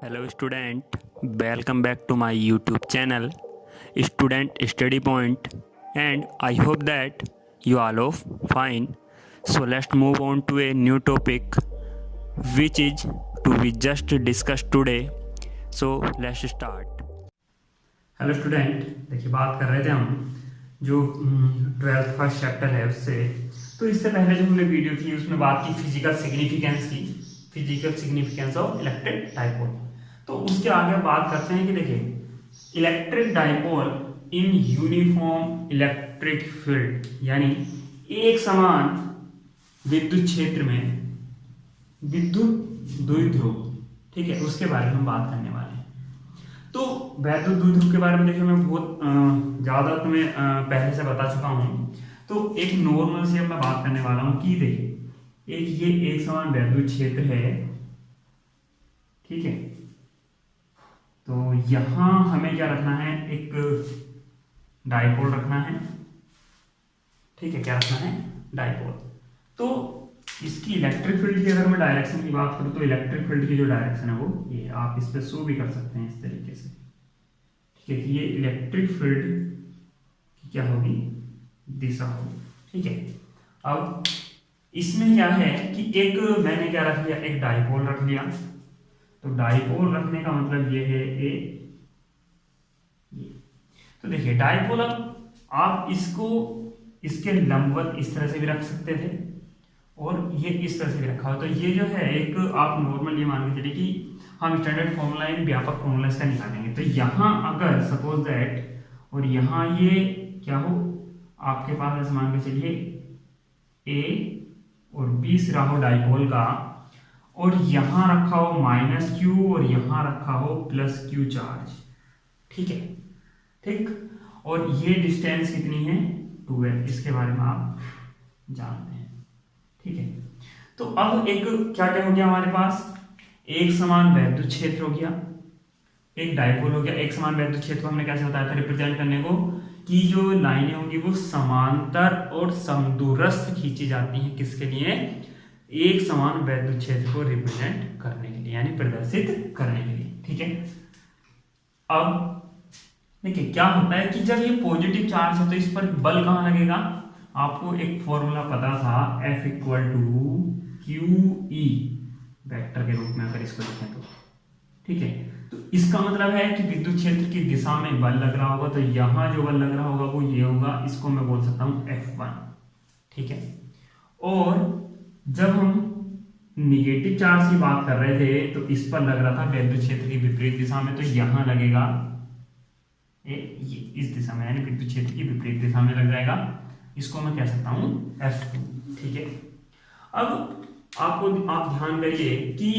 Hello student, welcome back to my YouTube channel Student Study Point, and I hope that you all are fine. So let's move on to a new topic which is to be just discussed today. So let's start. Hello student, देखिए बात कर रहे थे हम जो 12th first chapter है उससे। तो इससे पहले जो हमने वीडियो थी उसमें बात की physical significance of electric dipole. तो उसके आगे बात करते हैं कि देखिए electric dipole in uniform electric field, यानी एक समान विद्युत क्षेत्र में विद्युत द्विध्रुव, ठीक है, उसके बारे में हम बात करने वाले हैं। तो वैद्युत द्विध्रुव के बारे में देखिए मैं बहुत ज़्यादा तुम्हें पहले से बता चुका हूँ। तो एक नॉर्मल से अब मैं बात करने वाला हूँ कि देखिए ये एक समान वैद्युत क्षेत्र है, ठीक है। तो यहाँ हमें क्या रखना है, एक डाइपोल रखना है, ठीक है। क्या रखना है? डाइपोल। तो इसकी इलेक्ट्रिक फील्ड की अगर मैं डायरेक्शन की बात करूँ तो इलेक्ट्रिक फील्ड की जो डायरेक्शन है वो ये, आप इस पे शो भी कर सकते हैं इस तरीके से, ठीक है। कि ये इलेक्ट्रिक फील्ड की क्या होगी, दिशा होगी, ठीक है। अब इसमें क्या है कि एक मैंने क्या रख लिया, एक डाइपोल रख लिया। तो डाइपोल रखने का मतलब ये है ये। तो देखिए डाइपोल, अब आप इसको इसके लंबवत इस तरह से भी रख सकते थे और ये इस तरह से भी रखा हो। तो ये जो है एक आप नॉर्मल ये मान के चलिए कि हम स्टैंडर्ड फॉर्मूला इन व्यापक फॉर्मूला इसका निकालेंगे। तो यहाँ अगर सपोज दैट और यहाँ ये क्या हो, आपके पास ऐसे मान के चलिए ए और बी सिरा हो डाइपोल का, और यहाँ रखा हो -q और यहाँ रखा हो +q चार्ज, ठीक है, ठीक। और ये डिस्टेंस कितनी है, 2l, इसके बारे में आप जानते हैं, ठीक है। तो अब एक क्या क्या हो गया हमारे पास, एक समान वैद्युत क्षेत्र हो गया, एक डाइपोल हो गया। एक समान वैद्युत क्षेत्र को हमने कैसे बताया था रिप्रेजेंट करने को, कि जो लाइनें होंगी वो समांतर और समदूरस्थ खींची जाती हैं, किसके लिए, एक समान वैद्युत क्षेत्र को रिप्रेजेंट करने के लिए, यानी प्रदर्शित करने के लिए, ठीक है। अब देखिए क्या होता है कि जब ये पॉजिटिव चार्ज है तो इस पर बल कहाँ लगेगा, आपको एक फॉर्मूला पता था, F = QE वेक्टर के रूप में अगर इसको लिखें तो, ठीक है। तो इसका मतलब है कि विद्युत क्षेत्र की दिशा में बल लग रहा होगा, तो यहाँ जो बल लग रहा होगा वो ये होगा, इसको मैं बोल सकता हूँ F1, ठीक है। और जब हम निगेटिव चार्ज की बात कर रहे थे तो इस पर लग रहा था वैद्युत क्षेत्र की विपरीत दिशा में, तो यहाँ लगेगा ये इस दिशा में, यानी विद्युत क्षेत्र की विपरीत दिशा में लग जाएगा। इसको मैं कह सकता हूँ F2, ठीक है। अब आप ध्यान करिए कि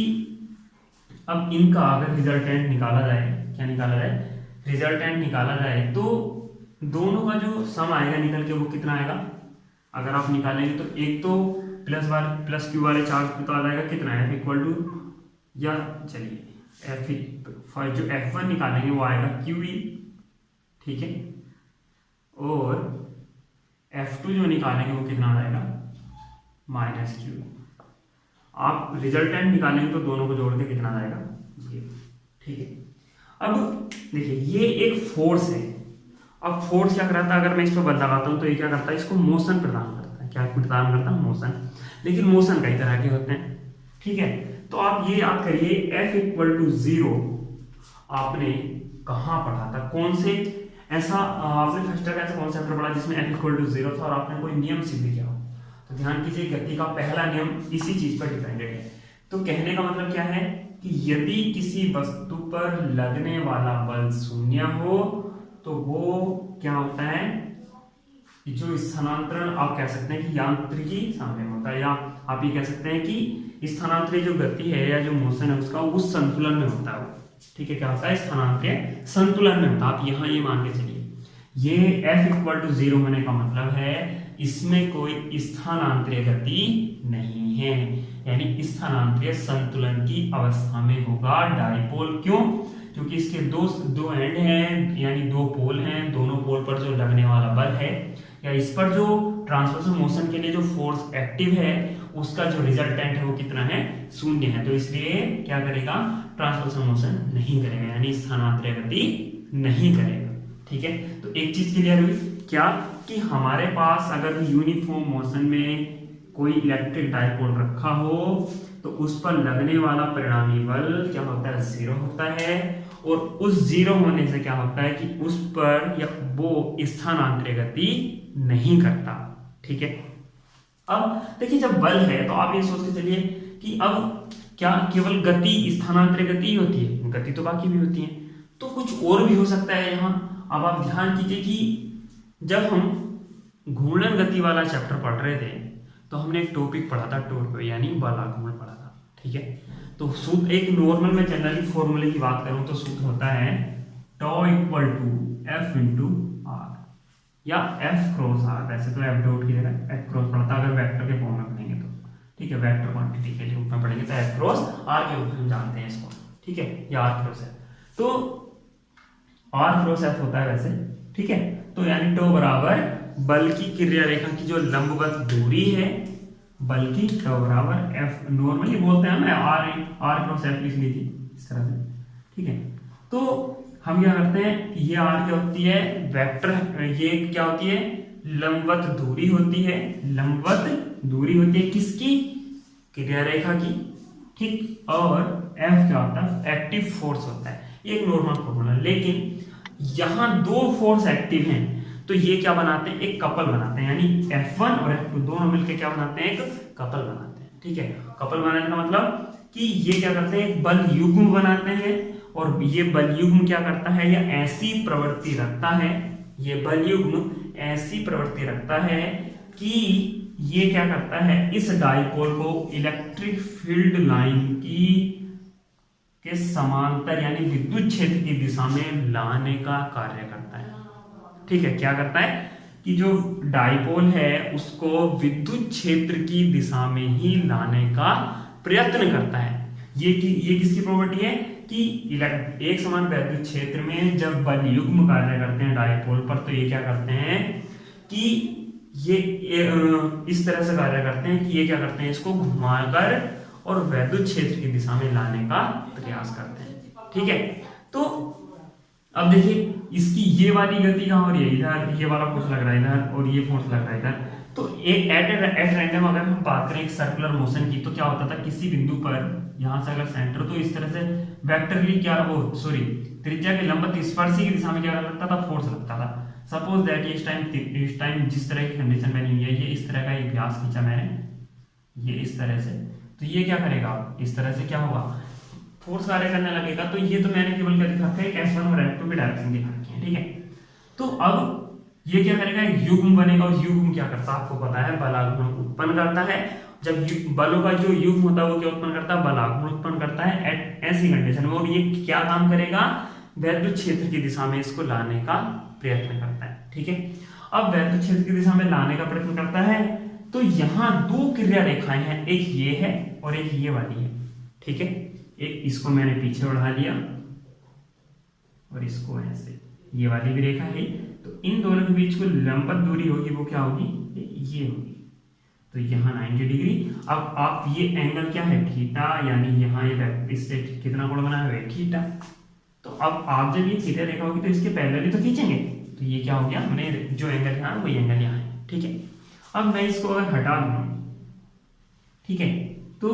अब इनका अगर रिजल्टेंट निकाला जाए, क्या निकाला जाए, रिजल्टेंट निकाला जाए, तो दोनों का जो सम आएगा निकल के वो कितना आएगा, अगर आप निकालेंगे तो एक तो +q वाले चार्ज पे तो आ जाएगा कितना है, F या चलिए जो F1 निकालेंगे वो आएगा QE, ठीक है। और F2 जो निकालेंगे वो कितना आ जाएगा, -q। आप रिजल्टेंट निकालेंगे तो दोनों को जोड़ के कितना आ जाएगा, ये, ठीक है। अब देखिए ये एक फोर्स है। अब फोर्स क्या कराता है, अगर मैं इस पर बल लगाता हूँ तो ये क्या करता है, इसको मोशन प्रदान करता है। क्या प्रदान करता है, मोशन। लेकिन मोशन कई तरह के होते हैं, ठीक है। तो आप ये याद करिए F = 0 आपने कहाँ पढ़ा था, कौन से ऐसा आपने फर्स्ट ईयर का ऐसा कौन सा चैप्टर पढ़ा जिसमें F = 0 था और आपने कोई नियम सिद्ध किया हो। तो ध्यान कीजिए गति का पहला नियम इसी चीज पर डिपेंडेंट है। तो कहने का मतलब क्या है कि यदि किसी वस्तु पर लगने वाला बल 0 हो तो वो क्या होता है, जो स्थानांतरण आप कह सकते हैं कि यांत्रिकी सामने होता है, या आप ये कह सकते हैं कि स्थानांतरित जो गति है या जो मोशन है उसका उस संतुलन में होता है, ठीक है। क्या होता है, स्थानांतरित संतुलन में होता है। आप यहाँ ये मान के चलिए ये F = 0 होने का मतलब है इसमें कोई स्थानांतरित गति नहीं है, यानी स्थानांतरित संतुलन की अवस्था में होगा डाइपोल। क्यों? क्योंकि इसके दो एंड हैं, यानी दो पोल हैं, दोनों पोल पर जो लगने वाला बल है या इस पर जो ट्रांसवर्सल मोशन के लिए जो फोर्स एक्टिव है उसका जो रिजल्टेंट है वो कितना है, 0 है। तो इसलिए क्या करेगा, ट्रांसवर्सल मोशन नहीं करेगा, यानी स्थानांतरित गति नहीं करेगा। ठीक है, तो एक चीज क्लियर हुई क्या, कि हमारे पास अगर यूनिफॉर्म मोशन में कोई इलेक्ट्रिक डाइपोल रखा हो तो उस पर लगने वाला परिणामी बल क्या होता है, 0 होता है, और उस 0 होने से क्या होता है कि उस पर या वो स्थानांतरित गति नहीं करता। ठीक है, अब देखिए जब बल है तो आप ये सोच के चलिए कि अब क्या केवल गति स्थानांतरित गति होती है, गति तो बाकी भी होती है, तो कुछ और भी हो सकता है यहाँ। अब आप ध्यान कीजिए कि जब हम घूर्णन गति वाला चैप्टर पढ़ रहे थे तो हमने एक टॉपिक पढ़ा था टॉर्क, यानी बलाघूर्ण पढ़ा था। ठीक है, तो सूत्र एक नॉर्मल में जनरली फॉर्मूले की बात करूं तो सूत्र होता है tau equal to F into R या एफ क्रॉस आर। वैसे तो एफ डॉट की जगह एफ क्रॉस पढ़ता अगर वेक्टर के फॉर्म में पढ़ेंगे तो। ठीक है, वेक्टर क्वांटिटी के रूप में पढ़ेंगे तो एफ क्रॉस आर के रूप में हम जानते हैं इसको। ठीक है, या आर क्रॉस एफ, तो आर क्रॉस एफ होता है वैसे। ठीक है, तो यानी टो बराबर बल की क्रिया रेखा की जो लंबवत दूरी है, बल की टो बराबर एफ, नॉर्मली बोलते हैं ना आर क्रॉस एफ लिख लीजिए इस तरह से। ठीक है, तो हम क्या करते हैं, ये आर क्या होती है, वेक्टर, ये क्या होती है, लंबवत दूरी होती है, लंबवत दूरी होती है किसकी, क्रिया रेखा की। ठीक, और एफ क्या होता है, एक्टिव फोर्स होता है। ये एक नॉर्मल फॉर्मूला, लेकिन यहां दो फोर्स एक्टिव हैं तो ये क्या बनाते हैं, एक कपल बनाते हैं, यानी F1 और F2 दोनों मिलकर क्या बनाते हैं, एक कपल बनाते हैं। ठीक है, कपल बनाने का मतलब कि ये क्या करते हैं, एक बल युग्म बनाते हैं, और ये बल युग्म क्या करता है, या ऐसी प्रवृत्ति रखता है, ये बल युग्म ऐसी प्रवृत्ति रखता है कि ये क्या करता है, इस डाइपोल को इलेक्ट्रिक फील्ड लाइन की के समांतर यानी विद्युत क्षेत्र की दिशा में लाने का कार्य करता है। ठीक है, क्या करता है कि जो डाइपोल है उसको विद्युत क्षेत्र की दिशा में ही लाने का प्रयत्न करता है। ये किसकी प्रॉपर्टी है कि एक समान विद्युत क्षेत्र में जब बल युग्म कार्य करते हैं डाइपोल पर, तो ये क्या करते हैं कि ये इस तरह से कार्य करते हैं कि ये क्या करते हैं, इसको घुमाकर और वैद्युत क्षेत्र की दिशा में लाने का प्रयास करते हैं। ठीक है, तो अब देखिए इसकी ये वाली गति कहाँ हो रही है, इधर ये वाला फोर्स लग रहा है इधर, और ये फोर्स लग रहा है इधर। तो एट रैंडम अगर हम बात करें एक सर्कुलर मोशन की, तो क्या होता था, किसी बिंदु पर यहां से अगर सेंटर, तो इस तरह से वेक्टरली क्या वो सॉरी त्रिज्या के लंबवत स्पर्शी की दिशा में क्या लगता था, फोर्स लगता था। सपोज दैट इस टाइम जिस तरह की कंडीशन बनी हुई है, ये इस तरह का एक व्यास खींचा मैंने, ये इस तरह से, तो ये क्या करेगा, इस तरह से क्या होगा, फोर्स कार्य करने लगेगा। तो ये तो मैंने केवल क्या दिखा रखा है, F1 और F2 की डायरेक्शन दिखा रखी है। ठीक है, तो अब ये क्या करेगा, एक युग्म बनेगा, और युग्म क्या करता है आपको पता है, बलाघूर्ण उत्पन्न करता है। जब बलों का जो युग्म होता है वो क्या उत्पन्न करता है, बलाघूर्ण उत्पन्न करता है एट ऐसी कंडीशन में, और ये क्या काम करेगा, वैद्युत क्षेत्र की दिशा में इसको लाने का प्रयत्न करता है। ठीक है, अब वैद्युत क्षेत्र की दिशा में लाने का प्रयत्न करता है, तो यहाँ दो क्रिया रेखाएं हैं, एक ये है और एक ये वाली है। ठीक है, एक इसको मैंने पीछे बढ़ा लिया और इसको ऐसे, ये वाली भी रेखा है, तो इन दोनों के बीच को लंबवत दूरी होगी, वो क्या होगी, ये होगी। तो यहाँ 90 डिग्री। अब आप ये एंगल क्या है, थीटा, यानी यहाँ ये इससे कितना कोण बना है, थीटा। तो अब आप जब ये थीटा रेखा होगी तो इसके पैरेलल तो खींचेंगे, तो ये क्या हो गया, हमने जो एंगल यहाँ वही एंगल यहाँ है। ठीक है, अब मैं इसको अगर हटा दूं, ठीक है, तो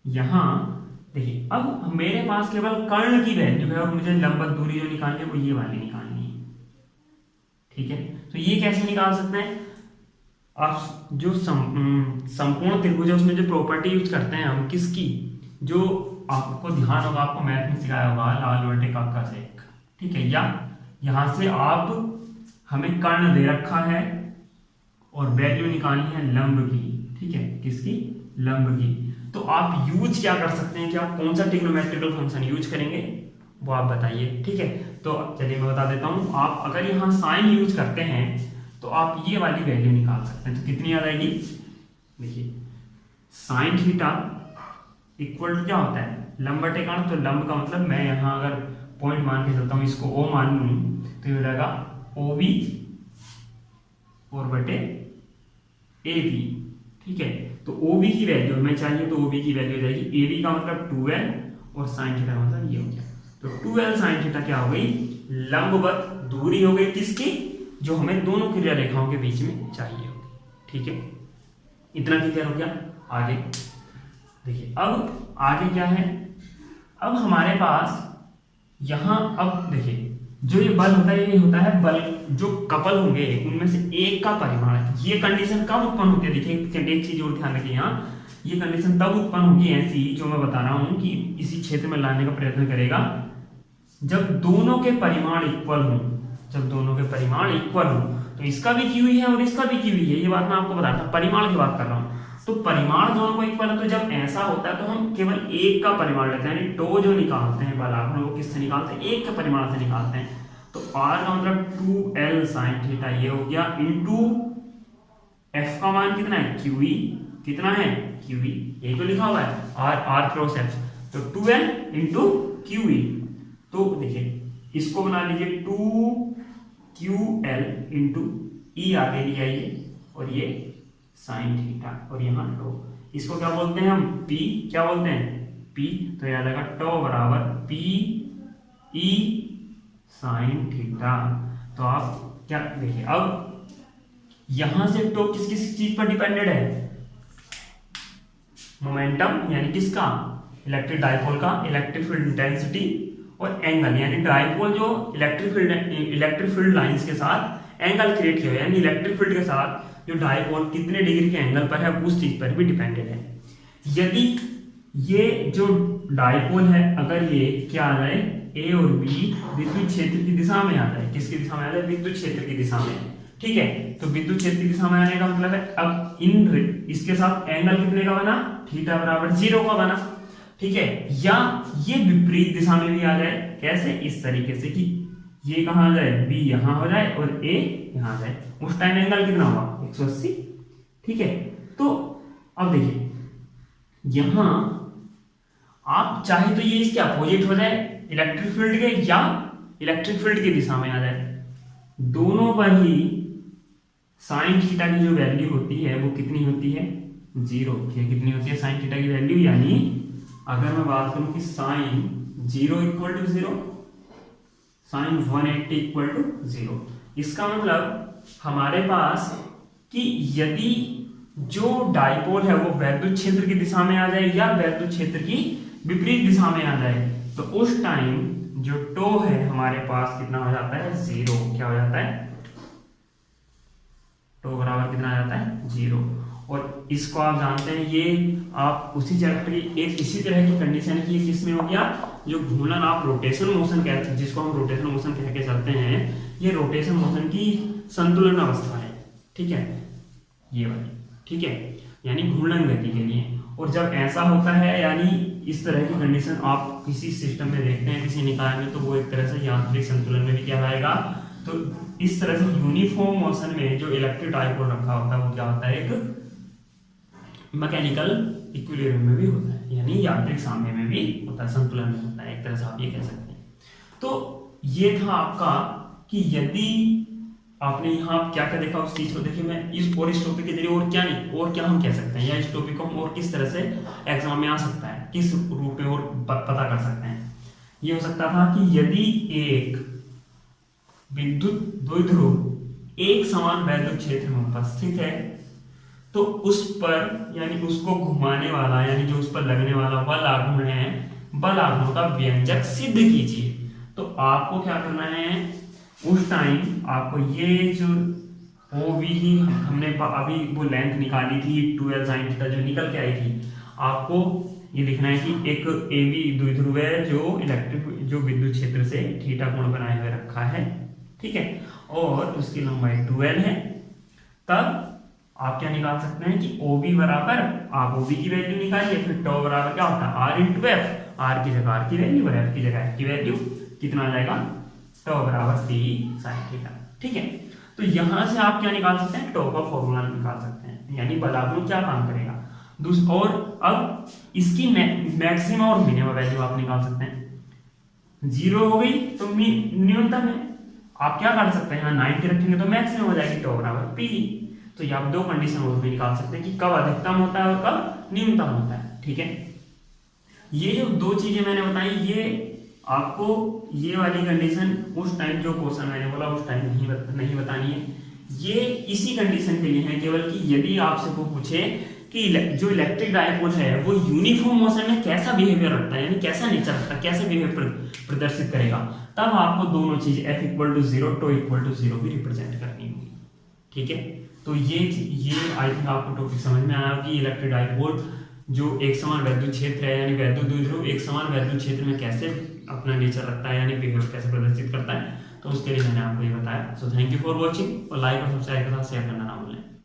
यहाँ देखिए अब मेरे पास केवल कर्ण की वैल्यू है और मुझे लंबवत दूरी जो निकालनी है वो ये वाली निकालनी है। ठीक है, तो ये कैसे निकाल सकते हैं, आप जो संपूर्ण त्रिभुज है उसमें जो प्रॉपर्टी यूज करते हैं हम, किसकी, जो आपको ध्यान होगा, आपको मैथ में सिखाया होगा, लाल बटे काका से। ठीक है, या यहां से आप हमें कर्ण दे रखा है और वैल्यू निकालनी है लंब की। ठीक है, किसकी, लंब की। तो आप यूज क्या कर सकते हैं कि आप कौन सा ट्रिग्नोमेट्रिकल फंक्शन यूज करेंगे वो आप बताइए। ठीक है, तो चलिए मैं बता देता हूं, आप अगर यहाँ साइन यूज करते हैं तो आप ये वाली वैल्यू निकाल सकते हैं। तो कितनी याद आएगी, देखिए साइन थीटा इक्वल टू क्या होता है, लंब बटे कर्ण। तो लंब का मतलब मैं यहाँ अगर पॉइंट मान के चलता हूँ, इसको ओ मान लूँ, तो ये रहेगा ओ बी और बटे ए बी। ठीक है, तो ओ बी की वैल्यू हमें चाहिए, तो ओ बी की वैल्यू हो जाएगी ए बी का मतलब 2l और साइन थीटा का मतलब ये हो गया। तो 2l साइन थीटा क्या हो गई, लंबवत दूरी हो गई किसकी, जो हमें दोनों क्रिया रेखाओं के बीच में चाहिए होगी। ठीक है, इतना क्लियर हो गया। आगे देखिए, अब आगे क्या है, अब हमारे पास यहां, अब देखिए जो ये बल होता है, ये होता है बल जो कपल होंगे उनमें से एक का परिमाण। ये कंडीशन कब उत्पन्न होती है, देखिए एक चीज और ध्यान रखिए, यहाँ ये कंडीशन तब उत्पन्न होगी ऐसी जो मैं बता रहा हूं कि इसी क्षेत्र में लाने का प्रयत्न करेगा, जब दोनों के परिमाण इक्वल हो। जब दोनों के परिमाण इक्वल हो, तो इसका भी की हुई है और इसका भी की हुई है, ये बात मैं आपको बता रहा था, परिमाण की बात कर रहा हूँ। तो परिमाण दोनों को इक्वल है, तो जब ऐसा होता है तो हम केवल एक का परिमाण लेते हैं, यानी टो जो निकालते हैं बल वो किससे निकालते हैं, एक के परिमाण से निकालते हैं। तो r का मतलब 2l sin थीटा ये हो गया, इंटू f का मान कितना है, QE कितना है, QE ये तो लिखा हुआ है r क्रॉस f, तो 2l इंटू QE। तो देखिए इसको बना लीजिए 2QL इंटू E आगे ले आइए, और ये साइन थीटा और यहाँ टो, इसको क्या बोलते हैं हम, P क्या बोलते हैं, P। तो याद आएगा टो बराबर P E साइन थीटा। तो आप क्या देखिए, अब यहां से टो किस किस चीज पर डिपेंडेड है, मोमेंटम यानी किसका, इलेक्ट्रिक डाइपोल का, इलेक्ट्रिक फील्ड इंटेंसिटी और एंगल, यानी डाइपोल जो इलेक्ट्रिक फील्ड लाइंस के साथ एंगल क्रिएट किया, यानी इलेक्ट्रिक फील्ड के साथ जो डाइपोल कितने डिग्री के एंगल पर है उस चीज पर भी डिपेंडेड है। यदि ये जो डाइपोल है अगर ये क्या आ जाए, ए और बी विद्युत क्षेत्र की दिशा में आ जाए, किसकी दिशा में आ जाए, विद्युत क्षेत्र की दिशा में। ठीक है, तो विद्युत क्षेत्र की दिशा में आने का मतलब है अब इन इसके साथ एंगल कितने का बना, थीटा बराबर 0 का बना। ठीक है, या ये विपरीत दिशा में भी आ जाए, कैसे, इस तरीके से कि ये कहां आ जाए, बी यहां हो जाए और ए यहां आ जाए, उस टाइम एंगल कितना होगा, 180। ठीक है, तो अब देखिए यहां आप चाहे तो ये इसके अपोजिट हो जाए इलेक्ट्रिक फील्ड के, या इलेक्ट्रिक फील्ड की दिशा में आ जाए, दोनों पर ही साइन थीटा की जो वैल्यू होती है वो कितनी होती है, 0 होती है। कितनी होती है साइन थीटा की वैल्यू, यानी अगर मैं बात करूं कि sine 0 equal to 0, sine 180 equal to 0, इसका मतलब हमारे पास कि यदि जो डाइपोल है वो वैद्युत क्षेत्र की दिशा में आ जाए या वैद्युत क्षेत्र की विपरीत दिशा में आ जाए, तो उस टाइम जो टो है हमारे पास कितना हो जाता है, 0। क्या हो जाता है, टो बराबर कितना आ जाता है, 0। और इसको आप जानते हैं, ये आप उसी चैप्टर की एक इसी तरह की कंडीशन की किसमें हो गया, जो घूर्णन आप रोटेशन मोशन कहते हैं, जिसको हम रोटेशन मोशन कह के चलते हैं, ये रोटेशन मोशन की संतुलन अवस्था है। ठीक है, ये वाली, ठीक है, यानी घूर्णन गति के लिए। और जब ऐसा होता है, यानी इस तरह की कंडीशन आप किसी सिस्टम में देखते हैं, किसी निकाय में, तो वो एक तरह से यांत्रिक संतुलन में भी क्या आएगा, तो इस तरह से यूनिफॉर्म मोशन में जो इलेक्ट्रिक डाइपोल रखा होता है वो क्या होता है, एक मैकेनिकल इक्विलिब्रियम में भी होता है, यानी यांत्रिक साम्य में भी होता है, संतुलन में होता है, एक तरह से आप ये कह सकते हैं। तो ये था आपका कि यदि आपने यहाँ क्या क्या देखा उस चीज को देखिए, मैं इस टॉपिक के जरिए और क्या नहीं, और क्या हम कह सकते हैं, या इस टॉपिक को हम और किस तरह से एग्जाम में आ सकता है, किस रूप में और पता कर सकते हैं। ये हो सकता था कि यदि एक विद्युत द्विध्रुव एक समान वैद्युत क्षेत्र में उपस्थित है, तो उस पर यानी उसको घुमाने वाला, यानी जो उस पर लगने वाला बल आघूर्ण है, बल आघूर्ण का व्यंजक सिद्ध कीजिए। तो आपको क्या करना है, उस टाइम आपको ये जो OB ही हमने अभी वो लेंथ निकाली थी 2l sin थीटा जो निकल के आई थी, आपको ये लिखना है कि एक AB द्विध्रुव है जो विद्युत क्षेत्र से थीटा कोण बनाए हुए रखा है। ठीक है, और उसकी लंबाई 2l है। तब आप क्या निकाल सकते हैं कि OB बराबर, आप OB की वैल्यू निकालिए, फिर टो बराबर क्या होता है, R इंटू F, R की जगह R की वैल्यू और F की जगह F की वैल्यू, कितना आ जाएगा, टो बराबर P sin थीटा। ठीक है, तो यहां से आप क्या निकाल सकते हैं, टो का फॉर्मूला निकाल सकते हैं, यानी बल आघूर्ण क्या काम करेगा। और अब इसकी मैक्सिमम और मिनिमम वैल्यू आप निकाल सकते हैं। 0 हो गई तो न्यूनतम है, आप क्या कर सकते हैं, यहाँ 90 रखेंगे तो मैक्सिमम हो जाएगी, तो बराबर पी। तो ये आप दो कंडीशन और भी निकाल सकते हैं कि कब अधिकतम होता है और कब न्यूनतम होता है। ठीक है, ये जो दो चीजें मैंने बताई, ये आपको ये वाली कंडीशन उस टाइम जो क्वेश्चन मैंने बोला उस टाइम नहीं बतानी है, ये इसी कंडीशन के लिए है केवल कि यदि आपसे वो पूछे कि जो इलेक्ट्रिक डायपोल है वो यूनिफॉर्म मोशन में कैसा बिहेवियर रखता है, यानी कैसा नेचर रखता है, कैसे बिहेवियर प्रदर्शित करेगा, तब आपको दोनों चीज F equal to 0 tau equal to 0 भी रिप्रेजेंट करनी होगी। ठीक है, तो ये आई थिंक आपको टॉपिक समझ में आया कि इलेक्ट्रिक डायपोल जो एक समान वैद्युत क्षेत्र है, यानी वैद्युत द्विध्रुव एक समान वैद्युत क्षेत्र में कैसे अपना नेचर रखता है, यानी बिहेवियर कैसे प्रदर्शित करता है, तो उसके लिए मैंने आपको ये बताया। So thank you for watching, और लाइक और सब्सक्राइब के साथ शेयर करना ना भूलें।